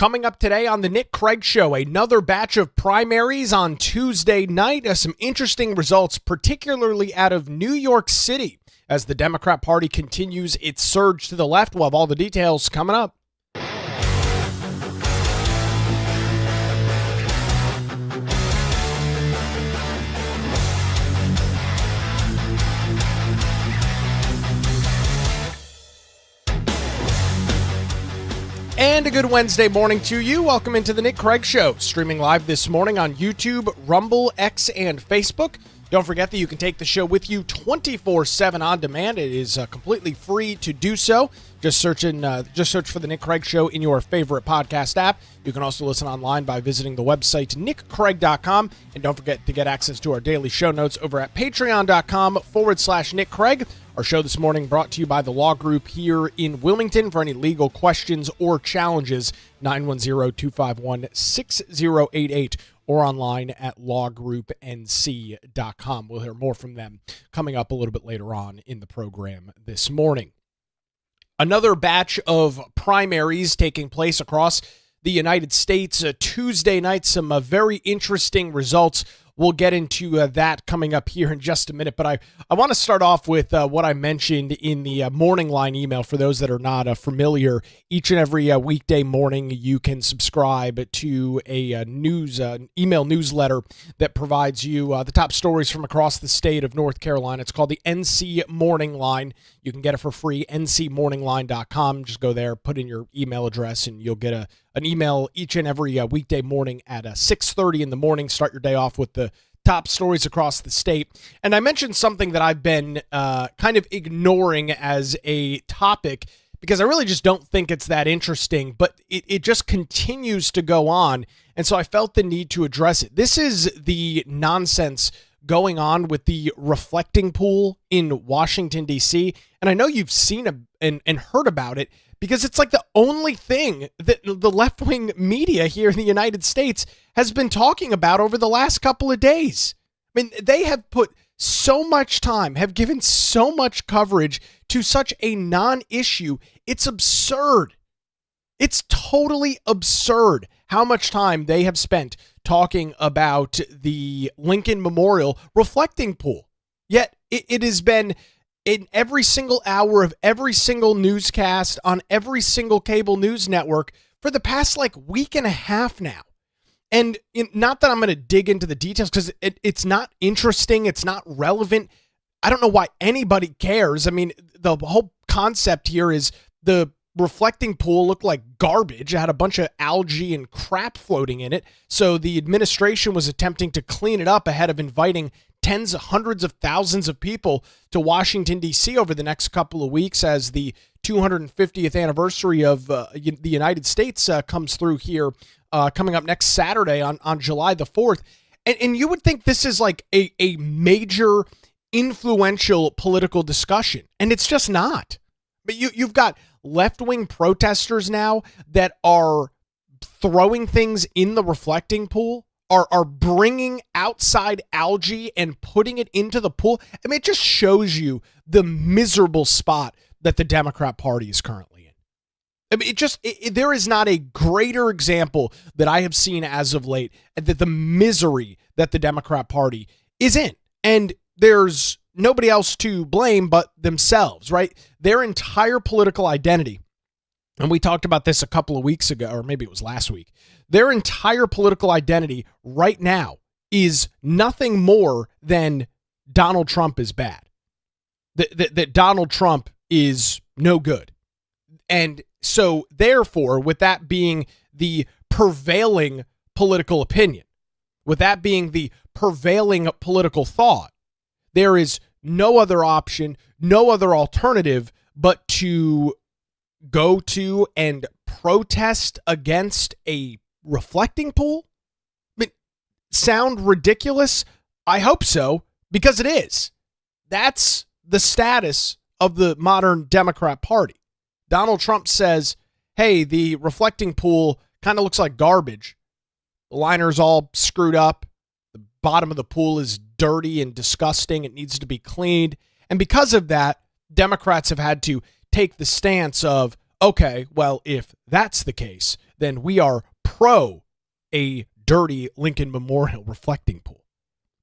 Coming up today on the Nick Craig Show, another batch of primaries on Tuesday night. Some interesting results, particularly out of New York City, as the Democrat Party continues its surge to the left. We'll have all the details coming up. And a good Wednesday morning to you. Welcome into the Nick Craig Show, streaming live this morning on YouTube, Rumble, X, and Facebook. Don't forget that you can take the show with you 24/7 on demand. It is completely free to do so. Just search for the Nick Craig Show in your favorite podcast app. You can also listen online by visiting the website nickcraig.com. And don't forget to get access to our daily show notes over at patreon.com/Nick Craig. Our show this morning brought to you by the Law Group here in Wilmington. For any legal questions or challenges, 910-251-6088 or online at lawgroupnc.com. We'll hear more from them coming up a little bit later on in the program this morning. Another batch of primaries taking place across the United States. Tuesday night, some very interesting results. We'll get into that coming up here in just a minute, but I want to start off with what I mentioned in the morning line email. For those that are not familiar, each and every weekday morning you can subscribe to a email newsletter that provides you the top stories from across the state of North Carolina. It's called the NC Morning Line. You can get it for free, ncmorningline.com. Just go there, put in your email address, and you'll get an email each and every weekday morning at 6:30 in the morning. Start your day off with the top stories across the state. And I mentioned something that I've been kind of ignoring as a topic because I really just don't think it's that interesting, but it just continues to go on. And so I felt the need to address it. This is the nonsense going on with the reflecting pool in Washington, D.C. And I know you've seen and heard about it because it's like the only thing that the left-wing media here in the United States has been talking about over the last couple of days. I mean, they have put so much time, have given so much coverage to such a non-issue. It's absurd. It's totally absurd how much time they have spent talking about the Lincoln Memorial reflecting pool. Yet it has been in every single hour of every single newscast on every single cable news network for the past week and a half now. And not that I'm going to dig into the details because it's not interesting. It's not relevant. I don't know why anybody cares. I mean, the whole concept here is the reflecting pool looked like garbage. It had a bunch of algae and crap floating in it. So the administration was attempting to clean it up ahead of inviting tens of hundreds of thousands of people to Washington, D.C. over the next couple of weeks as the 250th anniversary of the United States comes through here, coming up next Saturday on July the 4th. And you would think this is like a major influential political discussion, and it's just not. But you've got left-wing protesters now that are throwing things in the reflecting pool, are bringing outside algae and putting it into the pool. I mean, it just shows you the miserable spot that the Democrat Party is currently in. I mean, there is not a greater example that I have seen as of late that the misery that the Democrat Party is in. And there's nobody else to blame but themselves, right? Their entire political identity, and we talked about this a couple of weeks ago, or maybe it was last week, their entire political identity right now is nothing more than Donald Trump is bad. That Donald Trump is no good. And so therefore, with that being the prevailing political opinion, with that being the prevailing political thought, there is no other option, no other alternative but to go to and protest against a reflecting pool? I mean, sound ridiculous? I hope so, because it is. That's the status of the modern Democrat Party. Donald Trump says, hey, the reflecting pool kind of looks like garbage. The liner's all screwed up. The bottom of the pool is dirty and disgusting. It needs to be cleaned. And because of that, Democrats have had to take the stance of, okay, well, if that's the case, then we are pro a dirty Lincoln Memorial reflecting pool.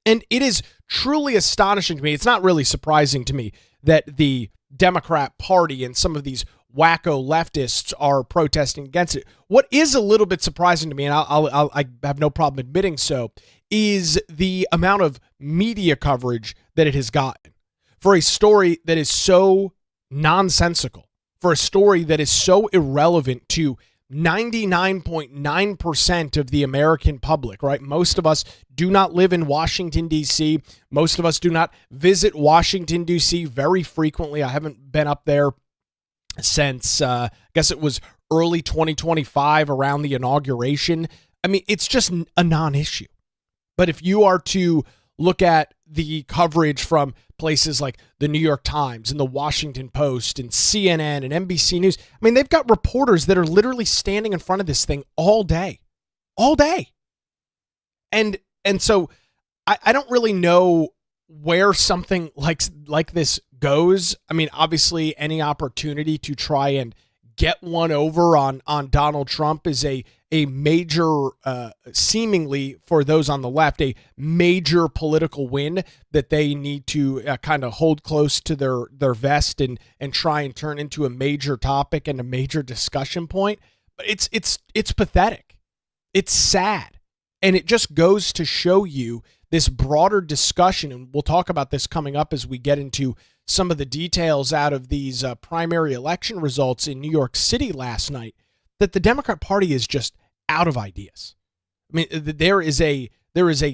And it is truly astonishing to me. It's not really surprising to me that the Democrat Party and some of these wacko leftists are protesting against it. What is a little bit surprising to me, and I have no problem admitting so, is the amount of media coverage that it has gotten for a story that is so nonsensical, for a story that is so irrelevant to 99.9% of the American public, right? Most of us do not live in Washington, D.C. Most of us do not visit Washington, D.C. very frequently. I haven't been up there since, I guess it was early 2025 around the inauguration. I mean, it's just a non-issue. But if you are to look at the coverage from places like the New York Times and the Washington Post and CNN and NBC News, I mean, they've got reporters that are literally standing in front of this thing all day. And so I don't really know where something like this goes. I mean, obviously any opportunity to try and get one over on Donald Trump is a major, seemingly for those on the left, a major political win that they need to kind of hold close to their vest and try and turn into a major topic and a major discussion point. But it's pathetic. It's sad. And it just goes to show you this broader discussion, and we'll talk about this coming up as we get into some of the details out of these primary election results in New York City last night, that the Democrat Party is just out of ideas. I mean, there is a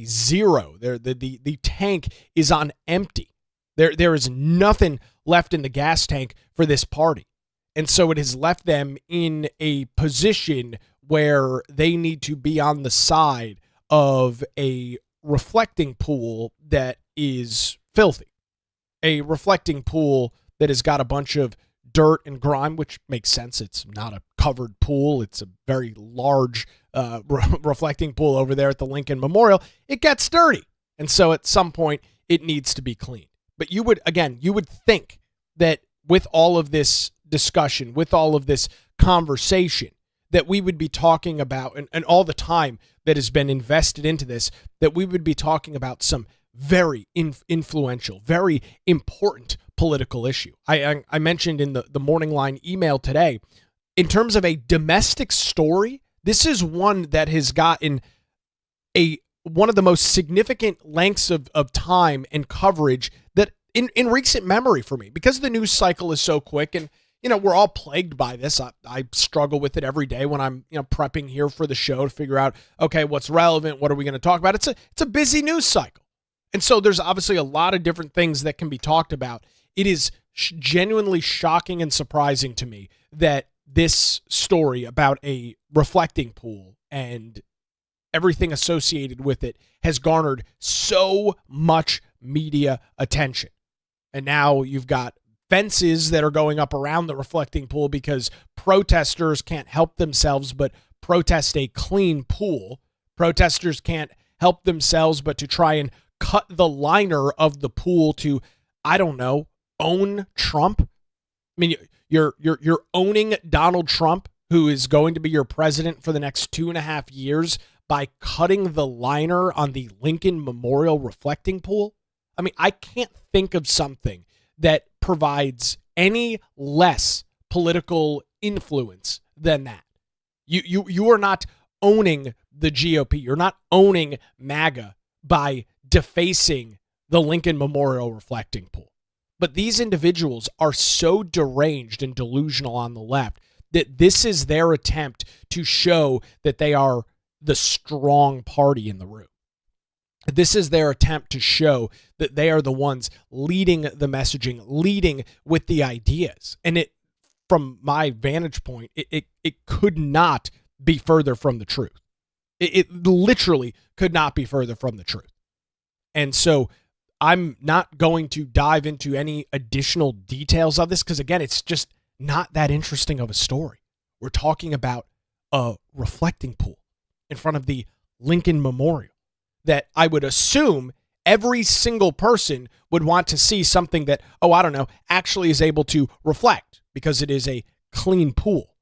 zero. The tank is on empty. There is nothing left in the gas tank for this party. And so it has left them in a position where they need to be on the side of a reflecting pool that is filthy. A reflecting pool that has got a bunch of dirt and grime, which makes sense. It's not a covered pool. It's a very large reflecting pool over there at the Lincoln Memorial. It gets dirty. And so at some point it needs to be cleaned. But you would think that with all of this discussion, with all of this conversation, that we would be talking about, and all the time that has been invested into this, that we would be talking about some very influential, very important political issue. I mentioned in the Morning Line email today, in terms of a domestic story, this is one that has gotten one of the most significant lengths of time and coverage that in recent memory for me, because the news cycle is so quick, and we're all plagued by this. I struggle with it every day when I'm prepping here for the show to figure out, okay, what's relevant, what are we going to talk about? It's a busy news cycle. And so there's obviously a lot of different things that can be talked about. It is genuinely shocking and surprising to me that this story about a reflecting pool and everything associated with it has garnered so much media attention. And now you've got fences that are going up around the reflecting pool because protesters can't help themselves but protest a clean pool. Protesters can't help themselves but to try and cut the liner of the pool to, I don't know, own Trump. I mean, you're owning Donald Trump, who is going to be your president for the next 2.5 years, by cutting the liner on the Lincoln Memorial reflecting pool. I mean, I can't think of something that provides any less political influence than that. You are not owning the GOP. You're not owning MAGA by defacing the Lincoln Memorial reflecting pool. But these individuals are so deranged and delusional on the left that this is their attempt to show that they are the strong party in the room. This is their attempt to show that they are the ones leading the messaging, leading with the ideas. And it, from my vantage point, it could not be further from the truth. It literally could not be further from the truth. And so I'm not going to dive into any additional details of this because, again, it's just not that interesting of a story. We're talking about a reflecting pool in front of the Lincoln Memorial that I would assume every single person would want to see something that, actually is able to reflect because it is a clean pool.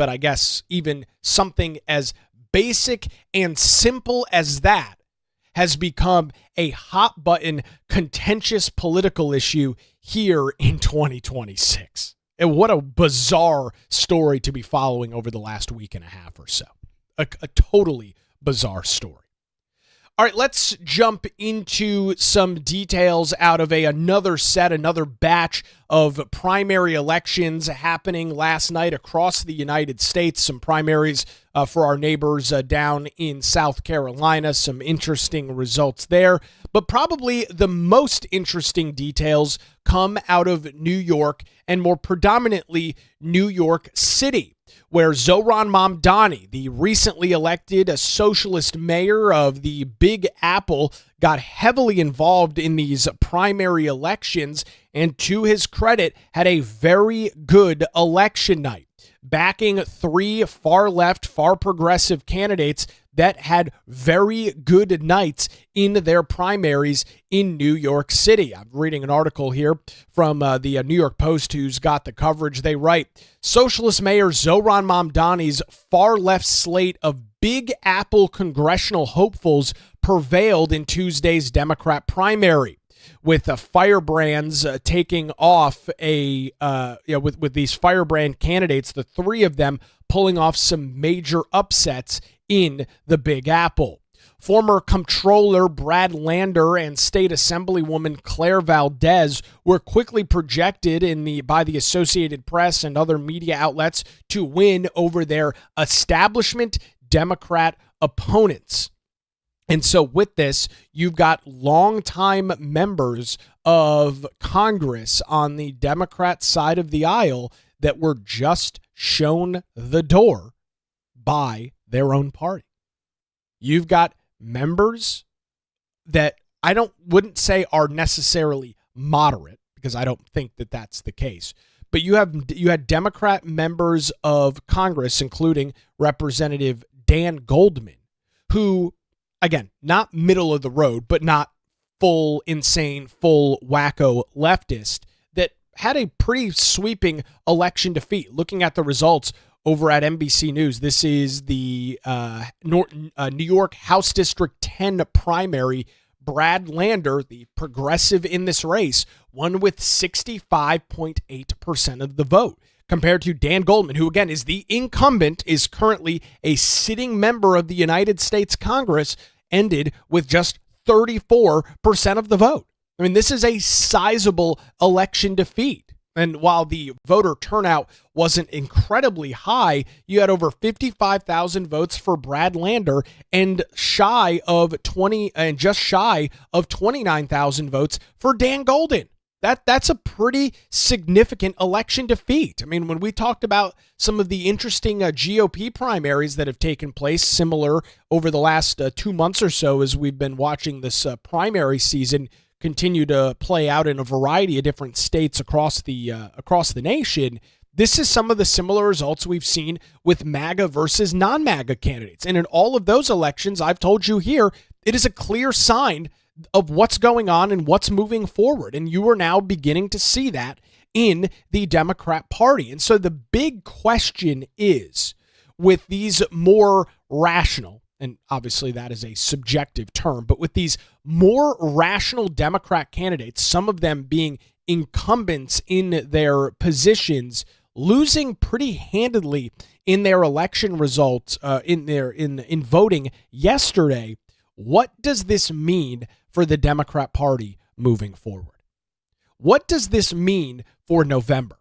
but I guess even something as basic and simple as that has become a hot button, contentious political issue here in 2026. And what a bizarre story to be following over the last week and a half or so. A totally bizarre story. All right, let's jump into some details out of another batch of primary elections happening last night across the United States. Some primaries for our neighbors down in South Carolina. Some interesting results there. But probably the most interesting details come out of New York, and more predominantly New York City, where Zohran Mamdani, the recently elected socialist mayor of the Big Apple, got heavily involved in these primary elections, and to his credit, had a very good election night, backing three far-left, far-progressive candidates that had very good nights in their primaries in New York City. I'm reading an article here from the New York Post, who's got the coverage. They write, Socialist Mayor Zohran Mamdani's far-left slate of Big Apple congressional hopefuls prevailed in Tuesday's Democrat primary, with the firebrands taking off with these firebrand candidates, the three of them pulling off some major upsets in the Big Apple. Former Comptroller Brad Lander and State Assemblywoman Claire Valdez were quickly projected by the Associated Press and other media outlets to win over their establishment Democrat opponents. And so with this, you've got longtime members of Congress on the Democrat side of the aisle that were just shown the door by their own party. You've got members that wouldn't say are necessarily moderate, because I don't think that that's the case. But you had Democrat members of Congress, including Representative Dan Goldman, who, again, not middle of the road, but not full insane, full wacko leftist, that had a pretty sweeping election defeat. Looking at the results over at NBC News, this is the New York House District 10 primary. Brad Lander, the progressive in this race, won with 65.8% of the vote, compared to Dan Goldman, who, again, is the incumbent, is currently a sitting member of the United States Congress, ended with just 34% of the vote. I mean, this is a sizable election defeat. And while the voter turnout wasn't incredibly high, you had over 55,000 votes for Brad Lander and just shy of 29,000 votes for Dan Goldman. That's a pretty significant election defeat. I mean, when we talked about some of the interesting GOP primaries that have taken place, similar over the last 2 months or so, as we've been watching this primary season continue to play out in a variety of different states across the nation, this is some of the similar results we've seen with MAGA versus non-MAGA candidates. And in all of those elections, I've told you here, it is a clear sign of what's going on and what's moving forward. And you are now beginning to see that in the Democrat Party. And so the big question is, with these more rational, and obviously that is a subjective term, but with these more rational Democrat candidates, some of them being incumbents in their positions, losing pretty handedly in their election results, in voting yesterday, what does this mean for the Democrat Party moving forward? What does this mean for November?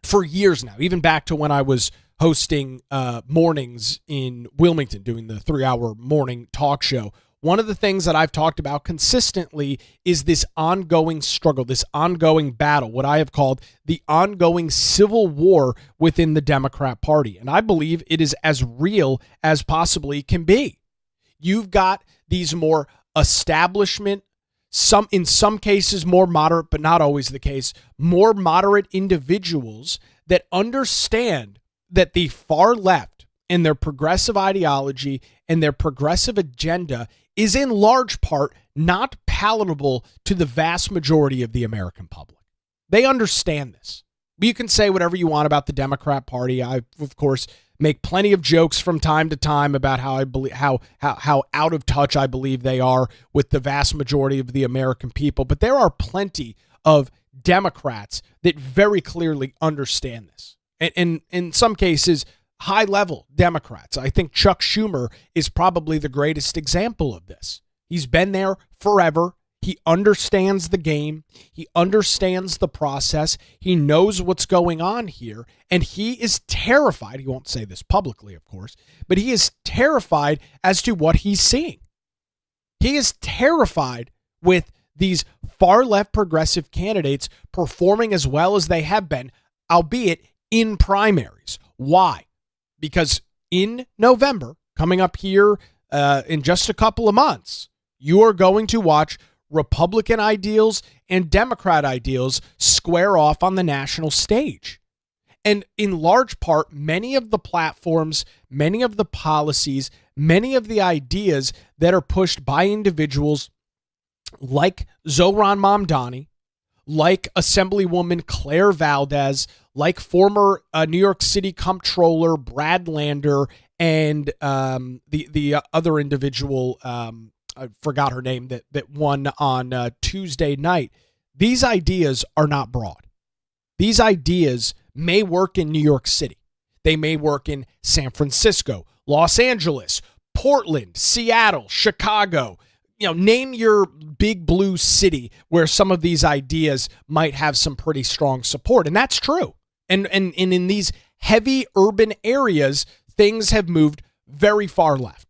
For years now, even back to when I was hosting mornings in Wilmington, doing the 3-hour morning talk show, one of the things that I've talked about consistently is this ongoing struggle, this ongoing battle, what I have called the ongoing civil war within the Democrat Party. And I believe it is as real as possibly can be. You've got these more establishment, in some cases more moderate, but not always the case, more moderate individuals that understand that the far left and their progressive ideology and their progressive agenda is in large part not palatable to the vast majority of the American public. They understand this. You can say whatever you want about the Democrat Party. I, of course, make plenty of jokes from time to time about how I believe how out of touch I believe they are with the vast majority of the American people. But there are plenty of Democrats that very clearly understand this. And in some cases, high-level Democrats. I think Chuck Schumer is probably the greatest example of this. He's been there forever. He understands the game. He understands the process. He knows what's going on here. And he is terrified. He won't say this publicly, of course, but he is terrified as to what he's seeing. He is terrified with these far-left progressive candidates performing as well as they have been, albeit in primaries. Why? Because in November, coming up here in just a couple of months, you are going to watch Republican ideals and Democrat ideals square off on the national stage. And in large part, many of the platforms, many of the policies, many of the ideas that are pushed by individuals like Zohran Mamdani, like Assemblywoman Claire Valdez, like former New York City Comptroller Brad Lander, and the other individual, I forgot her name, that won on Tuesday night. These ideas are not broad. These ideas may work in New York City. They may work in San Francisco, Los Angeles, Portland, Seattle, Chicago. Name your big blue city where some of these ideas might have some pretty strong support. And that's true. And in these heavy urban areas, things have moved very far left.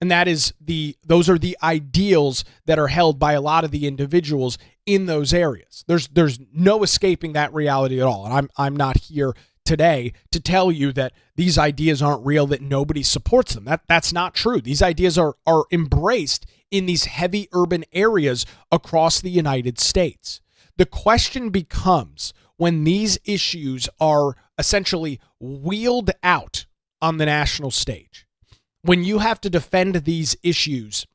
And those are the ideals that are held by a lot of the individuals in those areas. There's no escaping that reality at all. And I'm not here today to tell you that these ideas aren't real, that nobody supports them. That's not true. These ideas are embraced in these heavy urban areas across the United States. The question becomes, when these issues are essentially wheeled out on the national stage, when you have to defend these issues,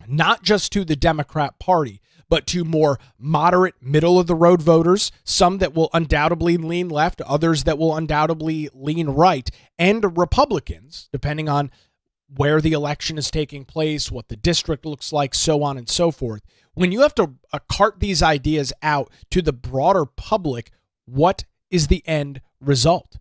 not just to the Democrat Party, but to more moderate, middle-of-the-road voters, some that will undoubtedly lean left, others that will undoubtedly lean right, and Republicans, depending on where the election is taking place, what the district looks like, so on and so forth. When you have to cart these ideas out to the broader public, what is the end result?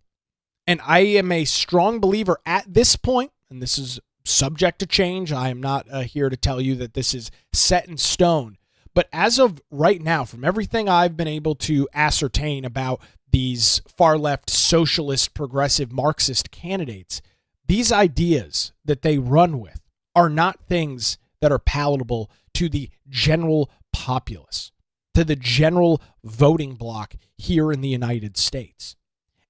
And I am a strong believer at this point, and this is subject to change. I am not here to tell you that this is set in stone. But as of right now, from everything I've been able to ascertain about these far-left socialist, progressive, Marxist candidates, these ideas that they run with are not things that are palatable to the general populace, to the general voting bloc here in the United States.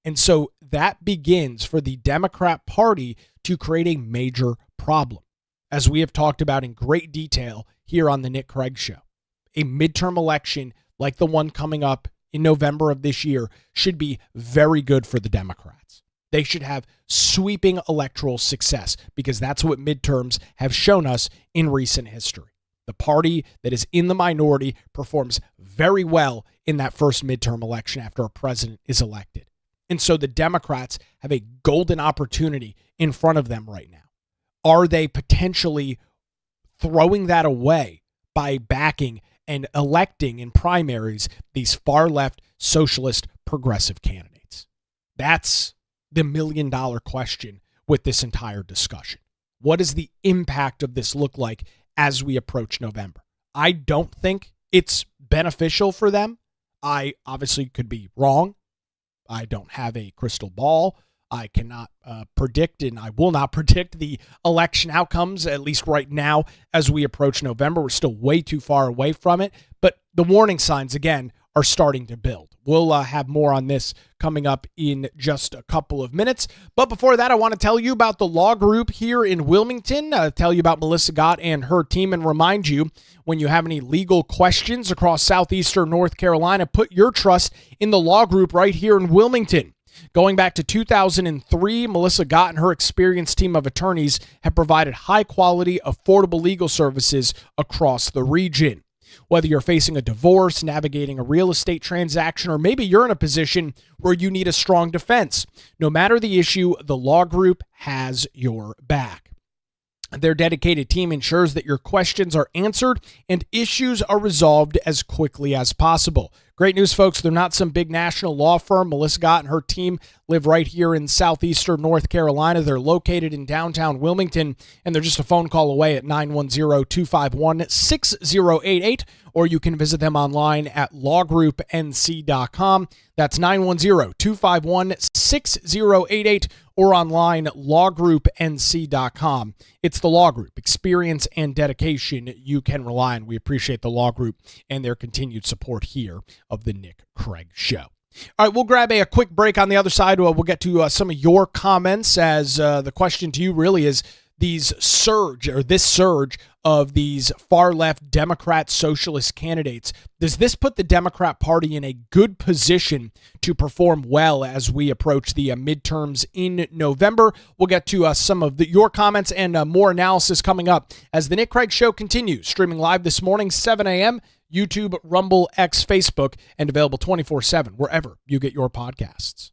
And so that begins for the Democrat Party to create a major problem, as we have talked about in great detail here on the Nick Craig Show. A midterm election like the one coming up in November of this year should be very good for the Democrats. They should have sweeping electoral success, because that's what midterms have shown us in recent history. The party that is in the minority performs very well in that first midterm election after a president is elected. And so the Democrats have a golden opportunity in front of them right now. Are they potentially throwing that away by backing and electing in primaries these far-left socialist progressive candidates? That's the million-dollar question with this entire discussion. What does the impact of this look like as we approach November? I don't think it's beneficial for them. I obviously could be wrong. I don't have a crystal ball. I cannot predict, and I will not predict the election outcomes, at least right now as we approach November. We're still way too far away from it, but the warning signs, again, are starting to build. We'll have more on this coming up in just a couple of minutes. But before that, I want to tell you about the law group here in Wilmington, tell you about Melissa Gott and her team, and remind you, when you have any legal questions across southeastern North Carolina, put your trust in the law group right here in Wilmington. Going back to 2003, Melissa Gott and her experienced team of attorneys have provided high-quality, affordable legal services across the region. Whether you're facing a divorce, navigating a real estate transaction, or maybe you're in a position where you need a strong defense, no matter the issue, the Law Group has your back. Their dedicated team ensures that your questions are answered and issues are resolved as quickly as possible. Great news, folks. They're not some big national law firm. Melissa Gott and her team live right here in southeastern North Carolina. They're located in downtown Wilmington, and they're just a phone call away at 910-251-6088, or you can visit them online at lawgroupnc.com. That's 910-251-6088, or online, lawgroupnc.com. It's the Law Group. Experience and dedication you can rely on. We appreciate the Law Group and their continued support here of the Nick Craig Show. All right, we'll grab a quick break. On the other side, we'll get to some of your comments, as the question to you really is this surge of these far-left Democrat socialist candidates. Does this put the Democrat Party in a good position to perform well as we approach the midterms in November? We'll get to some of your comments and more analysis coming up as the Nick Craig Show continues, streaming live this morning, 7 a.m., YouTube, Rumble, X, Facebook, and available 24/7 wherever you get your podcasts.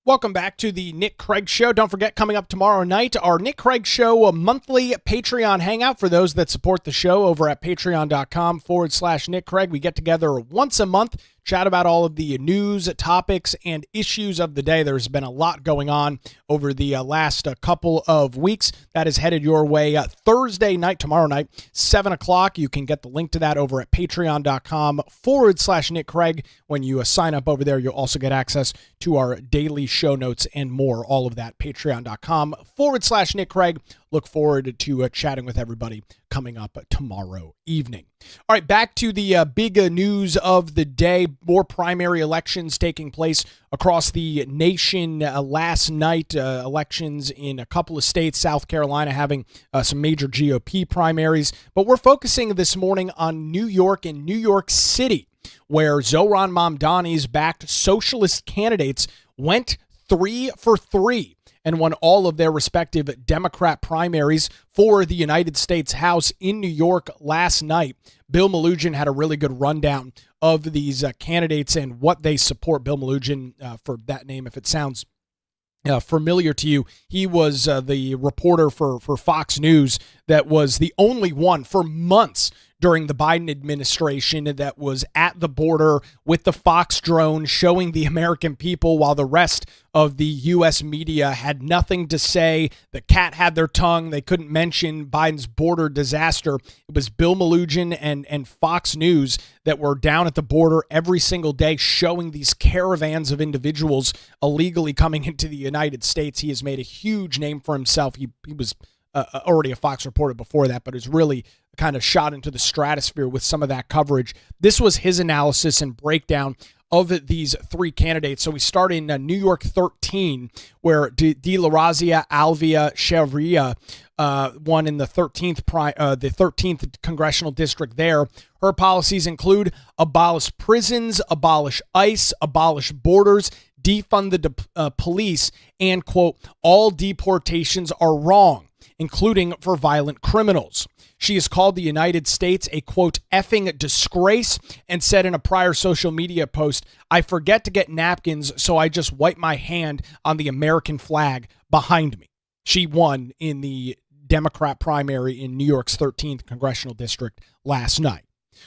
Welcome back to the Nick Craig Show. Don't forget, coming up tomorrow night, our Nick Craig Show monthly Patreon hangout for those that support the show over at patreon.com/Nick Craig. We get together once a month, chat about all of the news, topics, and issues of the day. There's been a lot going on over the last couple of weeks. That is headed your way Thursday night, tomorrow night, 7 o'clock. You can get the link to that over at patreon.com/Nick Craig. When you sign up over there, you'll also get access to our daily show notes and more. All of that, patreon.com/Nick Craig. Look forward to chatting with everybody coming up tomorrow evening. All right, back to the big news of the day. More primary elections taking place across the nation last night. Elections in a couple of states, South Carolina having some major GOP primaries. But we're focusing this morning on New York and New York City, where Zohran Mamdani's backed socialist candidates went 3 for 3 and won all of their respective Democrat primaries for the United States House in New York last night. Bill Melugin had a really good rundown of these candidates and what they support. Bill Melugin, for that name, if it sounds familiar to you, he was the reporter for Fox News that was the only one for months during the Biden administration that was at the border with the Fox drone showing the American people while the rest of the U.S. media had nothing to say. The cat had their tongue. They couldn't mention Biden's border disaster. It was Bill Melugin and Fox News that were down at the border every single day showing these caravans of individuals illegally coming into the United States. He has made a huge name for himself. He was already a Fox reporter before that, but has really kind of shot into the stratosphere with some of that coverage. This was his analysis and breakdown of these three candidates. So we start in New York 13, where De La Razia Alvia Chevria won in the 13th congressional district there. Her policies include abolish prisons, abolish ICE, abolish borders, defund the police, and, quote, all deportations are wrong, including for violent criminals. She has called the United States a, quote, effing disgrace, and said in a prior social media post, I forget to get napkins, so I just wipe my hand on the American flag behind me. She won in the Democrat primary in New York's 13th congressional district last night.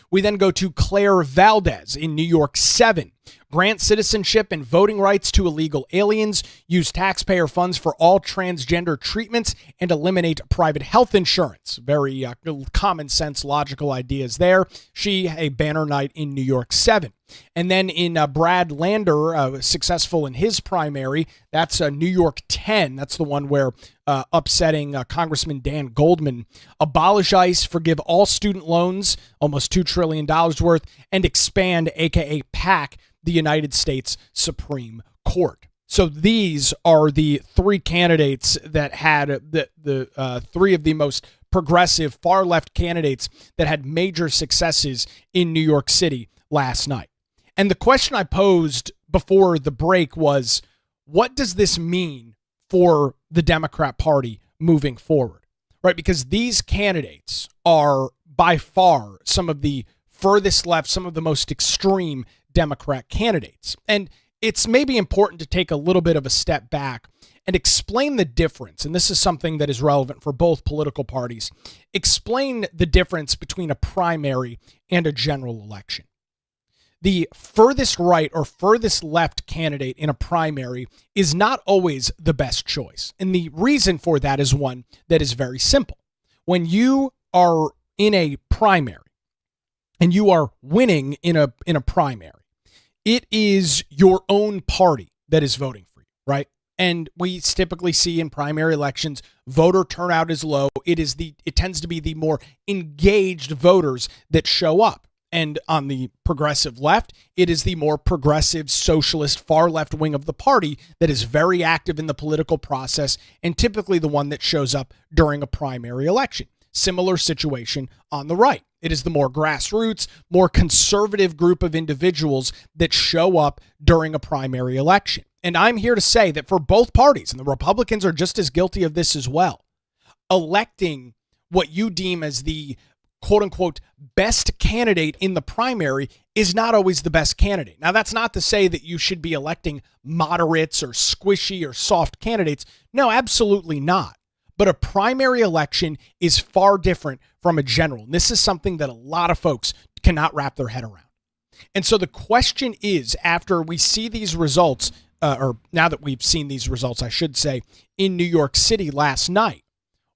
We then go to Claire Valdez in New York 7. Grant citizenship and voting rights to illegal aliens, use taxpayer funds for all transgender treatments, and eliminate private health insurance. Very common sense, logical ideas there. She, a banner night in New York 7. And then in Brad Lander, successful in his primary, that's New York 10. That's the one where upsetting Congressman Dan Goldman. Abolish ICE, forgive all student loans, almost $2 trillion worth, and expand, aka PAC, the United States Supreme Court. So these are the three candidates that had the three of the most progressive far-left candidates that had major successes in New York City last night. And the question I posed before the break was, what does this mean for the Democrat Party moving forward? Right? Because these candidates are by far some of the furthest left, some of the most extreme Democrat candidates. And it's maybe important to take a little bit of a step back and explain the difference. And this is something that is relevant for both political parties. Explain the difference between a primary and a general election. The furthest right or furthest left candidate in a primary is not always the best choice. And the reason for that is one that is very simple. When you are in a primary and you are winning in a primary, it is your own party that is voting for you, right? And we typically see in primary elections, voter turnout is low. It tends to be the more engaged voters that show up. And on the progressive left, it is the more progressive, socialist, far left wing of the party that is very active in the political process and typically the one that shows up during a primary election. Similar situation on the right. It is the more grassroots, more conservative group of individuals that show up during a primary election. And I'm here to say that for both parties, and the Republicans are just as guilty of this as well, electing what you deem as the quote-unquote best candidate in the primary is not always the best candidate. Now, that's not to say that you should be electing moderates or squishy or soft candidates. No, absolutely not. But a primary election is far different from a general. And this is something that a lot of folks cannot wrap their head around. And so the question is, after we see these results, or now that we've seen these results, I should say, in New York City last night,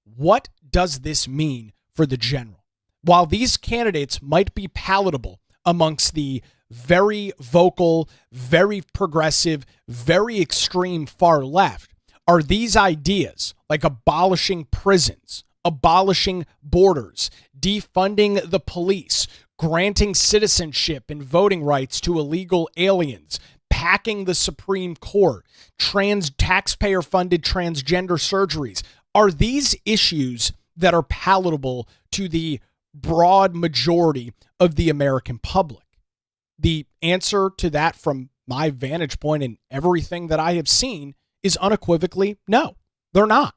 what does this mean for the general? While these candidates might be palatable amongst the very vocal, very progressive, very extreme far left, are these ideas like abolishing prisons, abolishing borders, defunding the police, granting citizenship and voting rights to illegal aliens, packing the Supreme Court, taxpayer-funded transgender surgeries, are these issues that are palatable to the broad majority of the American public? The answer to that from my vantage point and everything that I have seen is unequivocally no, they're not.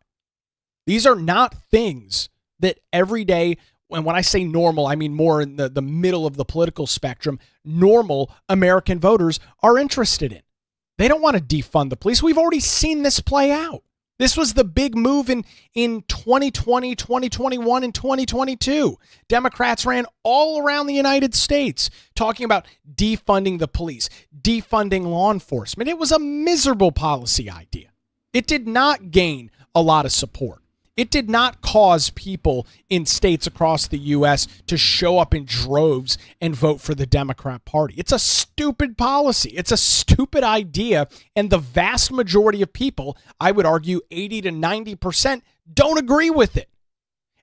These are not things that every day, and when I say normal, I mean more in the middle of the political spectrum, normal American voters are interested in. They don't want to defund the police. We've already seen this play out. This was the big move in 2020, 2021, and 2022. Democrats ran all around the United States talking about defunding the police, defunding law enforcement. It was a miserable policy idea. It did not gain a lot of support. It did not cause people in states across the U.S. to show up in droves and vote for the Democrat Party. It's a stupid policy. It's a stupid idea. And the vast majority of people, I would argue 80 to 90%, don't agree with it.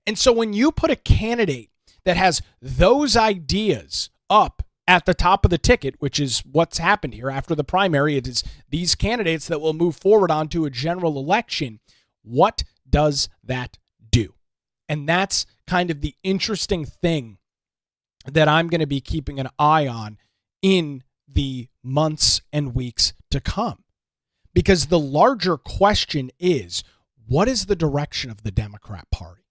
And so when you put a candidate that has those ideas up at the top of the ticket, which is what's happened here after the primary, it is these candidates that will move forward onto a general election, what does that do? And that's kind of the interesting thing that I'm going to be keeping an eye on in the months and weeks to come. Because the larger question is, what is the direction of the Democrat Party?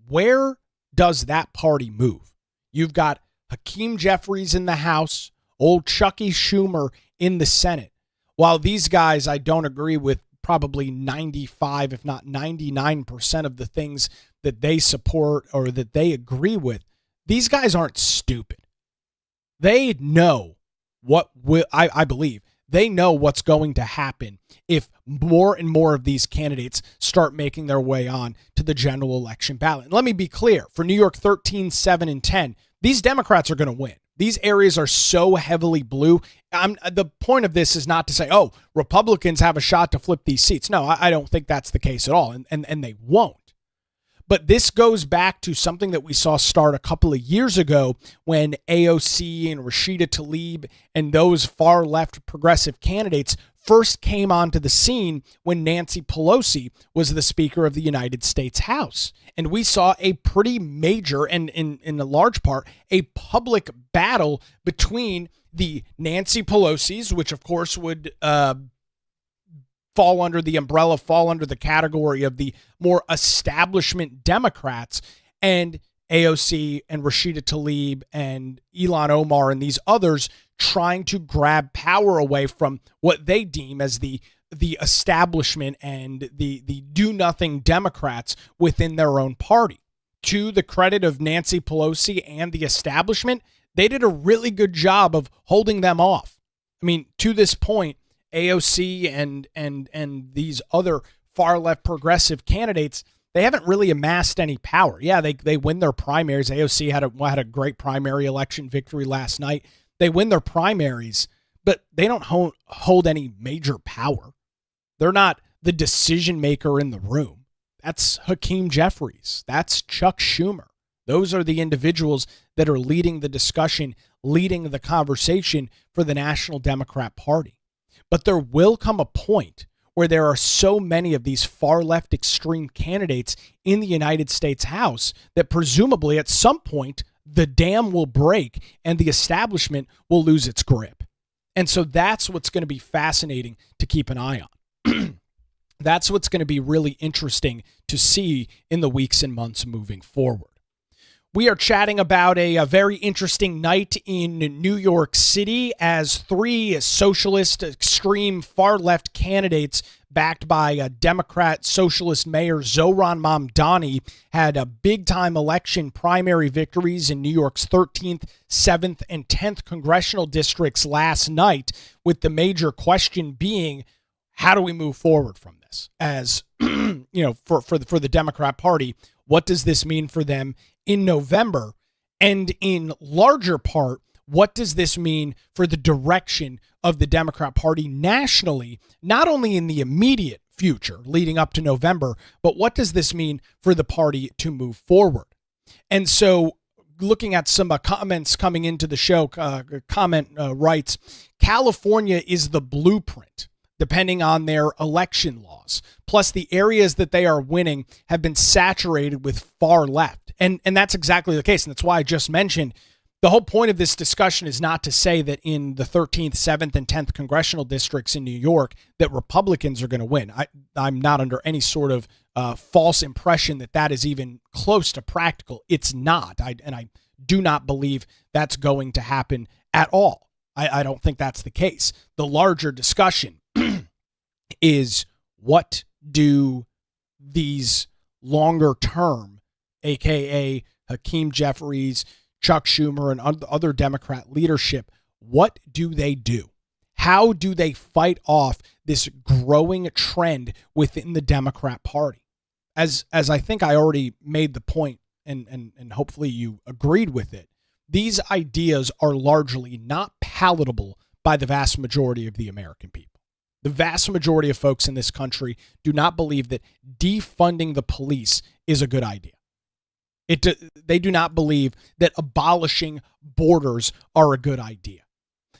Where does that party move? You've got Hakeem Jeffries in the House, old Chucky Schumer in the Senate. While these guys I don't agree with probably 95, if not 99% of the things that they support or that they agree with, these guys aren't stupid. They know what will, I believe, they know what's going to happen if more and more of these candidates start making their way on to the general election ballot. And let me be clear, for New York 13, 7, and 10, these Democrats are going to win. These areas are so heavily blue. The point of this is not to say, oh, Republicans have a shot to flip these seats. No, I don't think that's the case at all, and they won't. But this goes back to something that we saw start a couple of years ago when AOC and Rashida Tlaib and those far left progressive candidates first came onto the scene when Nancy Pelosi was the Speaker of the United States House. And we saw a pretty major and in a large part, a public battle between the Nancy Pelosi's, which of course would fall under the category of the more establishment Democrats, and AOC and Rashida Tlaib and Ilhan Omar and these others trying to grab power away from what they deem as the establishment and the do-nothing Democrats within their own party. To the credit of Nancy Pelosi and the establishment, they did a really good job of holding them off. I mean, to this point, AOC and these other far-left progressive candidates, they haven't really amassed any power. Yeah, they win their primaries. AOC had a great primary election victory last night. They win their primaries, but they don't hold any major power. They're not the decision maker in the room. That's Hakeem Jeffries. That's Chuck Schumer. Those are the individuals that are leading the discussion, leading the conversation for the National Democrat Party. But there will come a point where there are so many of these far left extreme candidates in the United States House that presumably at some point the dam will break and the establishment will lose its grip. And so that's what's going to be fascinating to keep an eye on. That's what's going to be really interesting to see in the weeks and months moving forward. We are chatting about a very interesting night in New York City as three socialist, extreme, far-left candidates backed by Democrat Socialist Mayor Zohran Mamdani had a big-time election primary victories in New York's 13th, 7th, and 10th congressional districts last night, with the major question being, how do we move forward from this? As, you know, for the Democrat Party, what does this mean for them in November? And in larger part, what does this mean for the direction of the Democrat Party nationally, not only in the immediate future leading up to November, but what does this mean for the party to move forward? And so looking at some comments coming into the show, writes, California is the blueprint, depending on their election laws. Plus, the areas that they are winning have been saturated with far left. And that's exactly the case. And that's why I just mentioned The whole point of this discussion is not to say that in the 13th, 7th, and 10th congressional districts in New York that Republicans are going to win. I'm not under any sort of false impression that that is even close to practical. It's not. I do not believe that's going to happen at all. I don't think that's the case. The larger discussion is, what do these longer term, aka Hakeem Jeffries, Chuck Schumer, and other Democrat leadership, what do they do? How do they fight off this growing trend within the Democrat Party? As I think I already made the point, and hopefully you agreed with it, these ideas are largely not palatable by the vast majority of the American people. The vast majority of folks in this country do not believe that defunding the police is a good idea. They do not believe that abolishing borders are a good idea.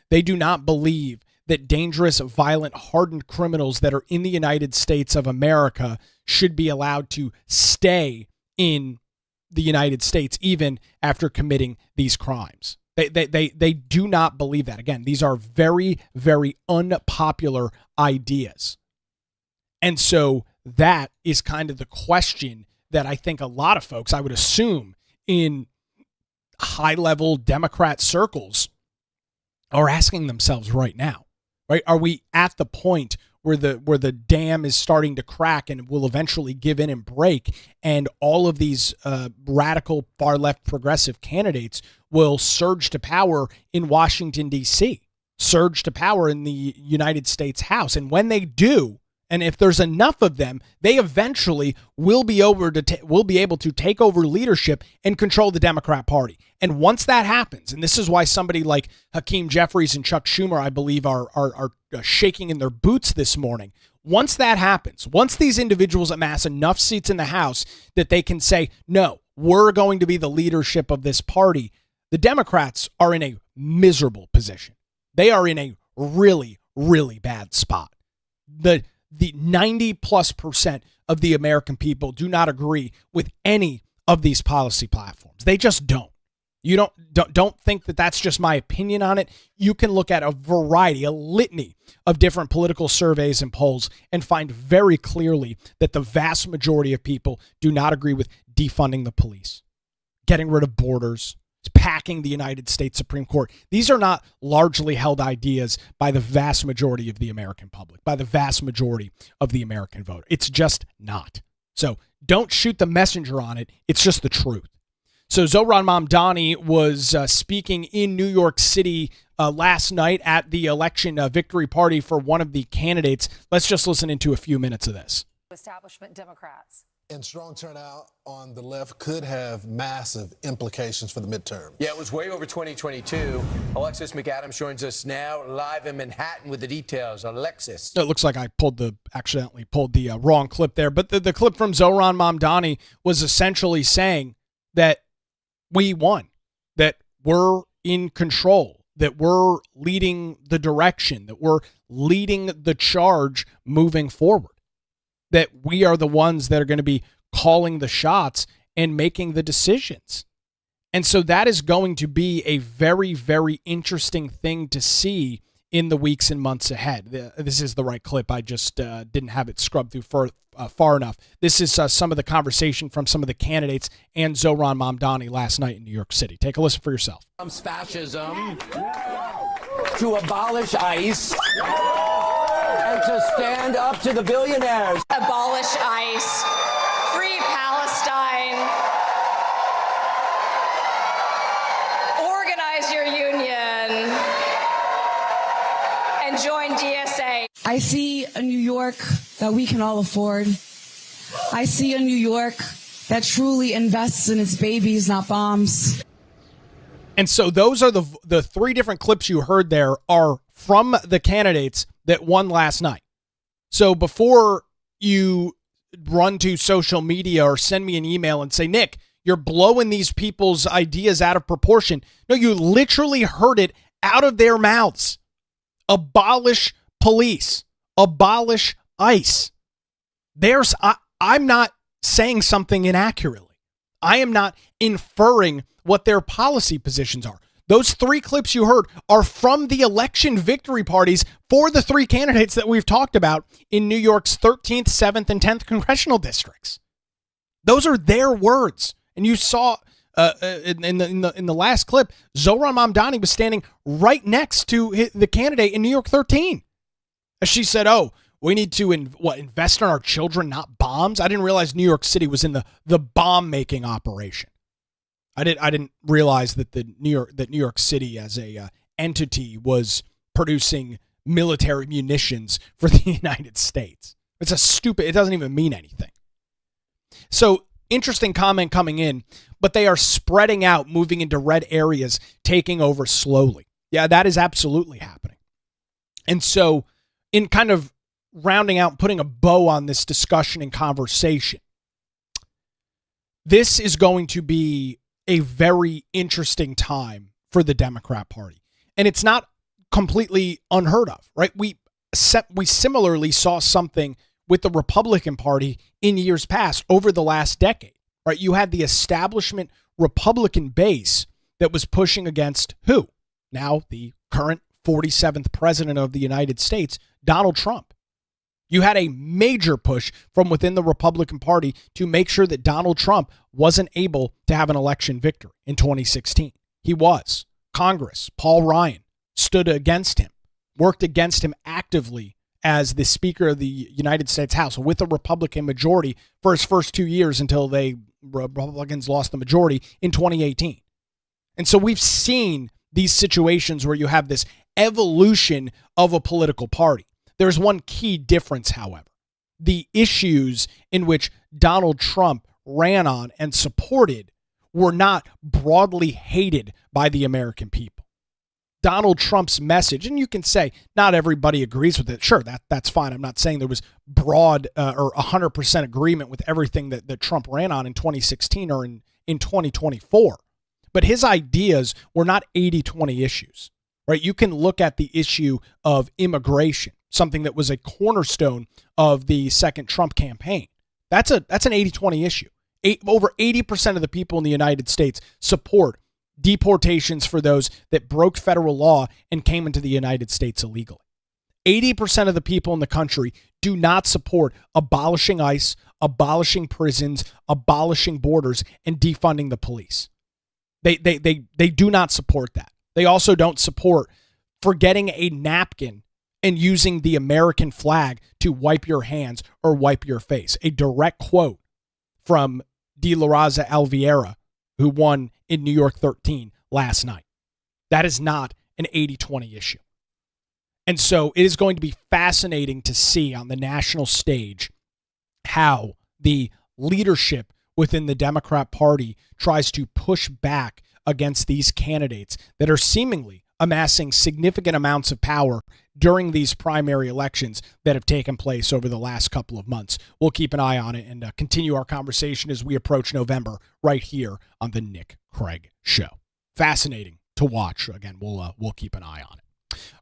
They do not believe that dangerous, violent, hardened criminals that are in the United States of America should be allowed to stay in the United States even after committing these crimes. They do not believe that. Again, these are very, very unpopular ideas. And so that is kind of the question that I think a lot of folks, I would assume, in high-level Democrat circles are asking themselves right now. Right? Are we at the point where the dam is starting to crack and will eventually give in and break, and all of these radical, far-left progressive candidates will surge to power in Washington, D.C., surge to power in the United States House? And when they do, and if there's enough of them, they eventually will be able to take over leadership and control the Democrat Party. And once that happens, and this is why somebody like Hakeem Jeffries and Chuck Schumer, I believe, are shaking in their boots this morning. Once that happens, once these individuals amass enough seats in the House that they can say, no, we're going to be the leadership of this party, the Democrats are in a miserable position. They are in a really, really bad spot. The 90+% of the American people do not agree with any of these policy platforms. They just don't. You don't think that that's just my opinion on it. You can look at a variety, a litany of different political surveys and polls and find very clearly that the vast majority of people do not agree with defunding the police, getting rid of borders, packing the United States Supreme Court. These are not largely held ideas by the vast majority of the American public, by the vast majority of the American voter. It's just not. So don't shoot the messenger on it. It's just the truth. So Zohran Mamdani was speaking in New York City last night at the election victory party for one of the candidates. Let's just listen into a few minutes of this. Establishment Democrats. And strong turnout on the left could have massive implications for the midterm. Yeah, it was way over 2022. Alexis McAdams joins us now live in Manhattan with the details. Alexis. It looks like I accidentally pulled the wrong clip there, but the clip from Zohran Mamdani was essentially saying that we won, that we're in control, that we're leading the direction, that we're leading the charge moving forward, that we are the ones that are going to be calling the shots and making the decisions. And so that is going to be a very, very interesting thing to see in the weeks and months ahead. This is the right clip. I just didn't have it scrubbed through far enough. This is some of the conversation from some of the candidates and Zohran Mamdani last night in New York City. Take a listen for yourself. Fascism, to abolish ICE, and to stand up to the billionaires. Abolish ICE. Free Palestine. Organize your union. And join DSA. I see a New York that we can all afford. I see a New York that truly invests in its babies, not bombs. And so those are the three different clips you heard there are from the candidates that won last night. So before you run to social media or send me an email and say, Nick, you're blowing these people's ideas out of proportion. No, you literally heard it out of their mouths. Abolish police. Abolish ICE. I'm not saying something inaccurately. I am not inferring what their policy positions are. Those 3 clips you heard are from the election victory parties for the 3 candidates that we've talked about in New York's 13th, 7th, and 10th congressional districts. Those are their words. And you saw in the last clip, Zohran Mamdani was standing right next to the candidate in New York 13. As she said, oh, we need to invest in our children, not bombs. I didn't realize New York City was in the bomb-making operation. I didn't realize that New York City as a entity was producing military munitions for the United States. It doesn't even mean anything. So, interesting comment coming in, but they are spreading out, moving into red areas, taking over slowly. Yeah, that is absolutely happening. And so, in kind of rounding out, putting a bow on this discussion and conversation, this is going to be a very interesting time for the Democrat Party. And it's not completely unheard of, right? We similarly saw something with the Republican Party in years past over the last decade, right? You had the establishment Republican base that was pushing against who? Now the current 47th president of the United States, Donald Trump. You had a major push from within the Republican Party to make sure that Donald Trump wasn't able to have an election victory in 2016. He was. Congress, Paul Ryan, stood against him, worked against him actively as the Speaker of the United States House with a Republican majority for his first 2 years until Republicans lost the majority in 2018. And so we've seen these situations where you have this evolution of a political party. There's one key difference, however. The issues in which Donald Trump ran on and supported were not broadly hated by the American people. Donald Trump's message, and you can say not everybody agrees with it. Sure, that's fine. I'm not saying there was broad or 100% agreement with everything that Trump ran on in 2016 or in 2024. But his ideas were not 80-20 issues, right? You can look at the issue of immigration, something that was a cornerstone of the second Trump campaign. That's an 80-20 issue. Over 80% of the people in the United States support deportations for those that broke federal law and came into the United States illegally. 80% of the people in the country do not support abolishing ICE, abolishing prisons, abolishing borders, and defunding the police. They do not support that. They also don't support forgetting a napkin and using the American flag to wipe your hands or wipe your face. A direct quote from De La Raza Alviera, who won in New York 13 last night. That is not an 80-20 issue. And so it is going to be fascinating to see on the national stage how the leadership within the Democrat Party tries to push back against these candidates that are seemingly amassing significant amounts of power during these primary elections that have taken place over the last couple of months. We'll keep an eye on it and continue our conversation as we approach November right here on the Nick Craig Show. Fascinating to watch. Again, we'll keep an eye on it.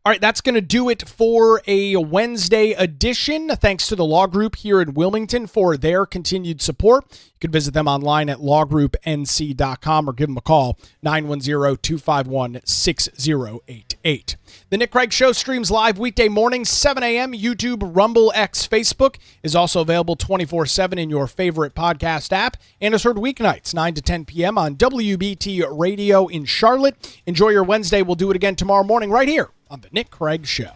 All right, that's going to do it for a Wednesday edition. Thanks to the Law Group here in Wilmington for their continued support. You can visit them online at lawgroupnc.com or give them a call, 910-251-6088. The Nick Craig Show streams live weekday mornings, 7 a.m., YouTube, Rumble, X, Facebook. Is also available 24/7 in your favorite podcast app and is heard weeknights, 9 to 10 p.m. on WBT Radio in Charlotte. Enjoy your Wednesday. We'll do it again tomorrow morning right here on The Nick Craig Show.